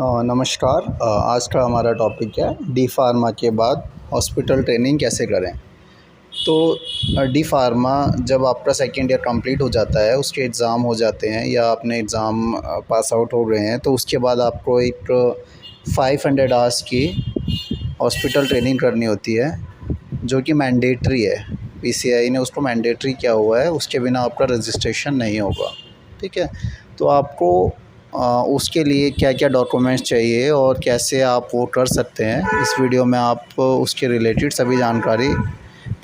नमस्कार। आज का हमारा टॉपिक है डी फार्मा के बाद हॉस्पिटल ट्रेनिंग कैसे करें। तो डी फार्मा जब आपका सेकेंड ईयर कंप्लीट हो जाता है, उसके एग्ज़ाम हो जाते हैं या आपने एग्ज़ाम पास आउट हो गए हैं, तो उसके बाद आपको एक 500 आवर्स की हॉस्पिटल ट्रेनिंग करनी होती है, जो कि मैंडेटरी है। पीसीआई ने उसको मैंडेटरी किया हुआ है, उसके बिना आपका रजिस्ट्रेशन नहीं होगा। ठीक है। तो आपको उसके लिए क्या क्या डॉक्यूमेंट्स चाहिए और कैसे आप वो कर सकते हैं, इस वीडियो में आप उसके रिलेटेड सभी जानकारी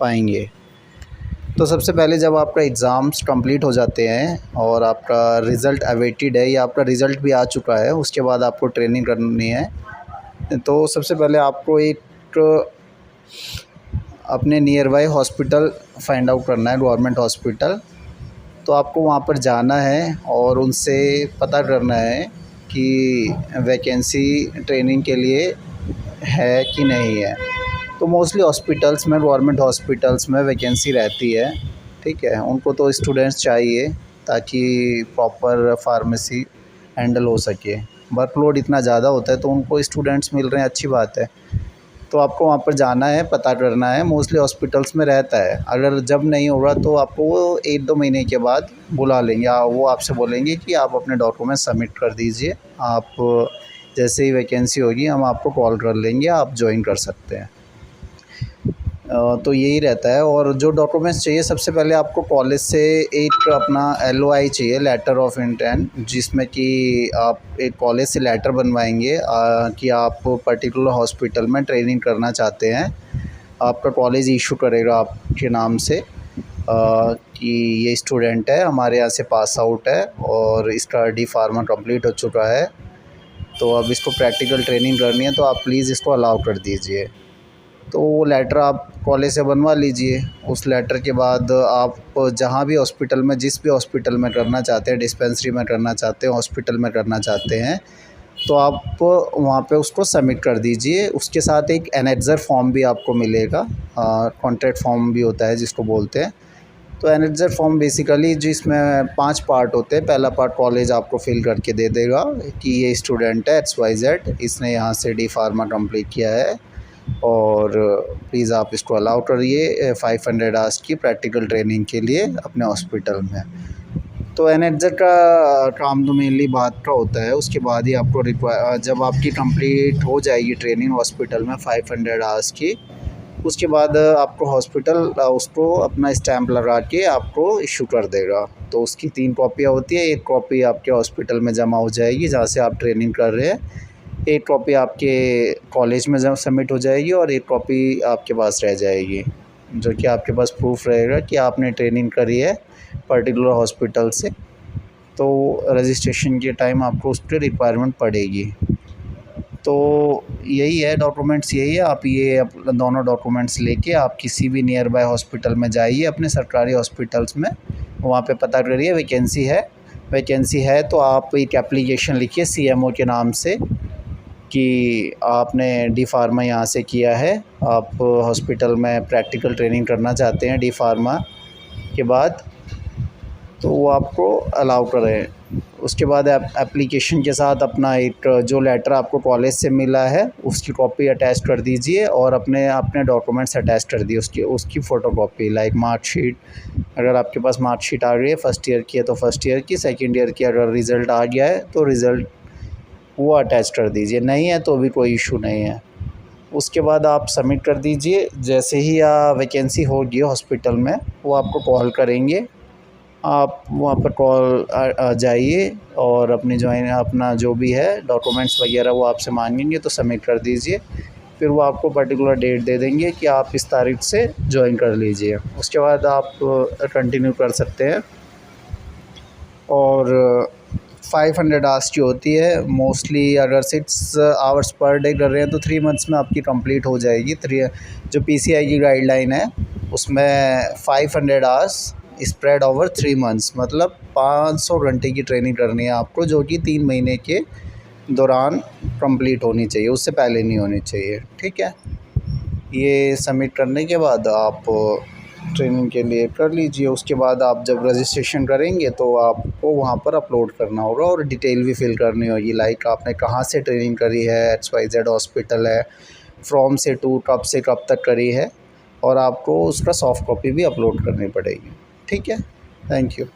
पाएंगे। तो सबसे पहले जब आपका एग्ज़ाम्स कंप्लीट हो जाते हैं और आपका रिज़ल्ट अवेटेड है या आपका रिज़ल्ट भी आ चुका है, उसके बाद आपको ट्रेनिंग करनी है। तो सबसे पहले आपको एक अपने near by hospital find out करना है, गवर्नमेंट हॉस्पिटल। तो आपको वहाँ पर जाना है और उनसे पता करना है कि वैकेंसी ट्रेनिंग के लिए है कि नहीं है। तो मोस्टली हॉस्पिटल्स में, गवर्नमेंट हॉस्पिटल्स में वैकेंसी रहती है। ठीक है। उनको तो स्टूडेंट्स चाहिए ताकि प्रॉपर फार्मेसी हैंडल हो सके। वर्कलोड इतना ज़्यादा होता है तो उनको स्टूडेंट्स मिल रहे हैं, अच्छी बात है। तो आपको वहाँ पर जाना है, पता करना है। मोस्टली हॉस्पिटल्स में रहता है। अगर जब नहीं होगा तो आपको वो 1-2 महीने के बाद बुला लेंगे। वो आपसे बोलेंगे कि आप अपने डॉक्यूमेंट सबमिट कर दीजिए। आप जैसे ही वैकेंसी होगी हम आपको कॉल कर लेंगे, आप जॉइन कर सकते हैं। तो यही रहता है। और जो डॉक्यूमेंट्स चाहिए, सबसे पहले आपको कॉलेज से एक अपना LOI चाहिए, लेटर ऑफ इंटेंट, जिसमें कि आप एक कॉलेज से लेटर बनवाएंगे कि आप पर्टिकुलर हॉस्पिटल में ट्रेनिंग करना चाहते हैं। आपका कॉलेज इशू करेगा आपके नाम से कि ये स्टूडेंट है, हमारे यहाँ से पास आउट है और इसका डी फार्मा कंप्लीट हो चुका है, तो अब इसको प्रैक्टिकल ट्रेनिंग करनी है, तो आप प्लीज़ इसको अलाउ कर दीजिए। तो वो लेटर आप कॉलेज से बनवा लीजिए। उस लेटर के बाद आप जहाँ भी हॉस्पिटल में, जिस भी हॉस्पिटल में करना चाहते हैं, डिस्पेंसरी में करना चाहते हैं, हॉस्पिटल में करना चाहते हैं, तो आप वहाँ पे उसको सबमिट कर दीजिए। उसके साथ एक एनेक्जर फॉर्म भी आपको मिलेगा, कॉन्ट्रैक्ट फॉर्म भी होता है जिसको बोलते हैं। तो एनेक्जर फॉर्म बेसिकली जिसमें 5 पार्ट होते हैं। पहला पार्ट कॉलेज आपको फिल करके दे देगा कि ये स्टूडेंट है XYZ, इसने यहाँ से डी फार्मा कंप्लीट किया है और प्लीज़ आप इसको अलाउ करिए 500 आवर्स की प्रैक्टिकल ट्रेनिंग के लिए अपने हॉस्पिटल में। तो एनेक्जर का काम तो मेनली बात का होता है। उसके बाद ही आपको जब आपकी कंप्लीट हो जाएगी ट्रेनिंग हॉस्पिटल में 500 आवर्स की, उसके बाद आपको हॉस्पिटल उसको अपना स्टैंप लगा के आपको इशू कर देगा। तो उसकी 3 कॉपियाँ होती है। एक कॉपी आपके हॉस्पिटल में जमा हो जाएगी जहाँ से आप ट्रेनिंग कर रहे हैं, एक कॉपी आपके कॉलेज में जब सबमिट हो जाएगी और एक कॉपी आपके पास रह जाएगी, जो कि आपके पास प्रूफ रहेगा कि आपने ट्रेनिंग करी है पर्टिकुलर हॉस्पिटल से। तो रजिस्ट्रेशन के टाइम आपको उस पर रिक्वायरमेंट पड़ेगी। तो यही है, डॉक्यूमेंट्स यही है। आप ये दोनों डॉक्यूमेंट्स लेके आप किसी भी नियर बाय हॉस्पिटल में जाइए, अपने सरकारी हॉस्पिटल्स में, वहाँ पे पता करिए वैकेंसी है तो आप एक एप्लीकेशन लिखिए CMO के नाम से कि आपने डी फार्मा यहाँ से किया है, आप हॉस्पिटल में प्रैक्टिकल ट्रेनिंग करना चाहते हैं डी फार्मा के बाद, तो वो आपको अलाउ करें। उसके बाद एप्लीकेशन के साथ अपना एक जो लेटर आपको कॉलेज से मिला है उसकी कॉपी अटैच कर दीजिए और अपने डॉक्यूमेंट्स अटैच कर दिए, उसकी फ़ोटोकॉपी, लाइक मार्कशीट। अगर आपके पास मार्कशीट आ गई है फर्स्ट ईयर की है तो फर्स्ट ईयर की, सेकेंड ईयर की अगर रिज़ल्ट आ गया है तो रिज़ल्ट वो अटैच कर दीजिए। नहीं है तो भी कोई इशू नहीं है। उसके बाद आप सबमिट कर दीजिए। जैसे ही वैकेंसी होगी हॉस्पिटल में, वो आपको कॉल करेंगे। आप वहाँ पर कॉल जाइए और अपना जो भी है डॉक्यूमेंट्स वगैरह वो आपसे मांगेंगे, तो सबमिट कर दीजिए। फिर वो आपको पर्टिकुलर डेट दे देंगे कि आप इस तारीख से ज्वाइन कर लीजिए। उसके बाद आप कंटिन्यू कर सकते हैं। और 500 आवर्स की होती है मोस्टली। अगर 6 आवर्स पर डे कर रहे हैं तो 3 मंथ्स में आपकी कंप्लीट हो जाएगी। जो PCI की गाइडलाइन है उसमें 500 आवर्स स्प्रेड ओवर 3 मंथ्स, मतलब 500 घंटे की ट्रेनिंग करनी है आपको, जो कि 3 महीने के दौरान कंप्लीट होनी चाहिए, उससे पहले नहीं होनी चाहिए। ठीक है। ये सबमिट करने के बाद आप ट्रेनिंग के लिए कर लीजिए। उसके बाद आप जब रजिस्ट्रेशन करेंगे तो आपको वहाँ पर अपलोड करना होगा और डिटेल भी फिल करनी होगी, लाइक आपने कहाँ से ट्रेनिंग करी है, XYZ हॉस्पिटल है, फ्रॉम से टू कब से कब तक करी है, और आपको उसका सॉफ्ट कॉपी भी अपलोड करनी पड़ेगी। ठीक है, थैंक यू।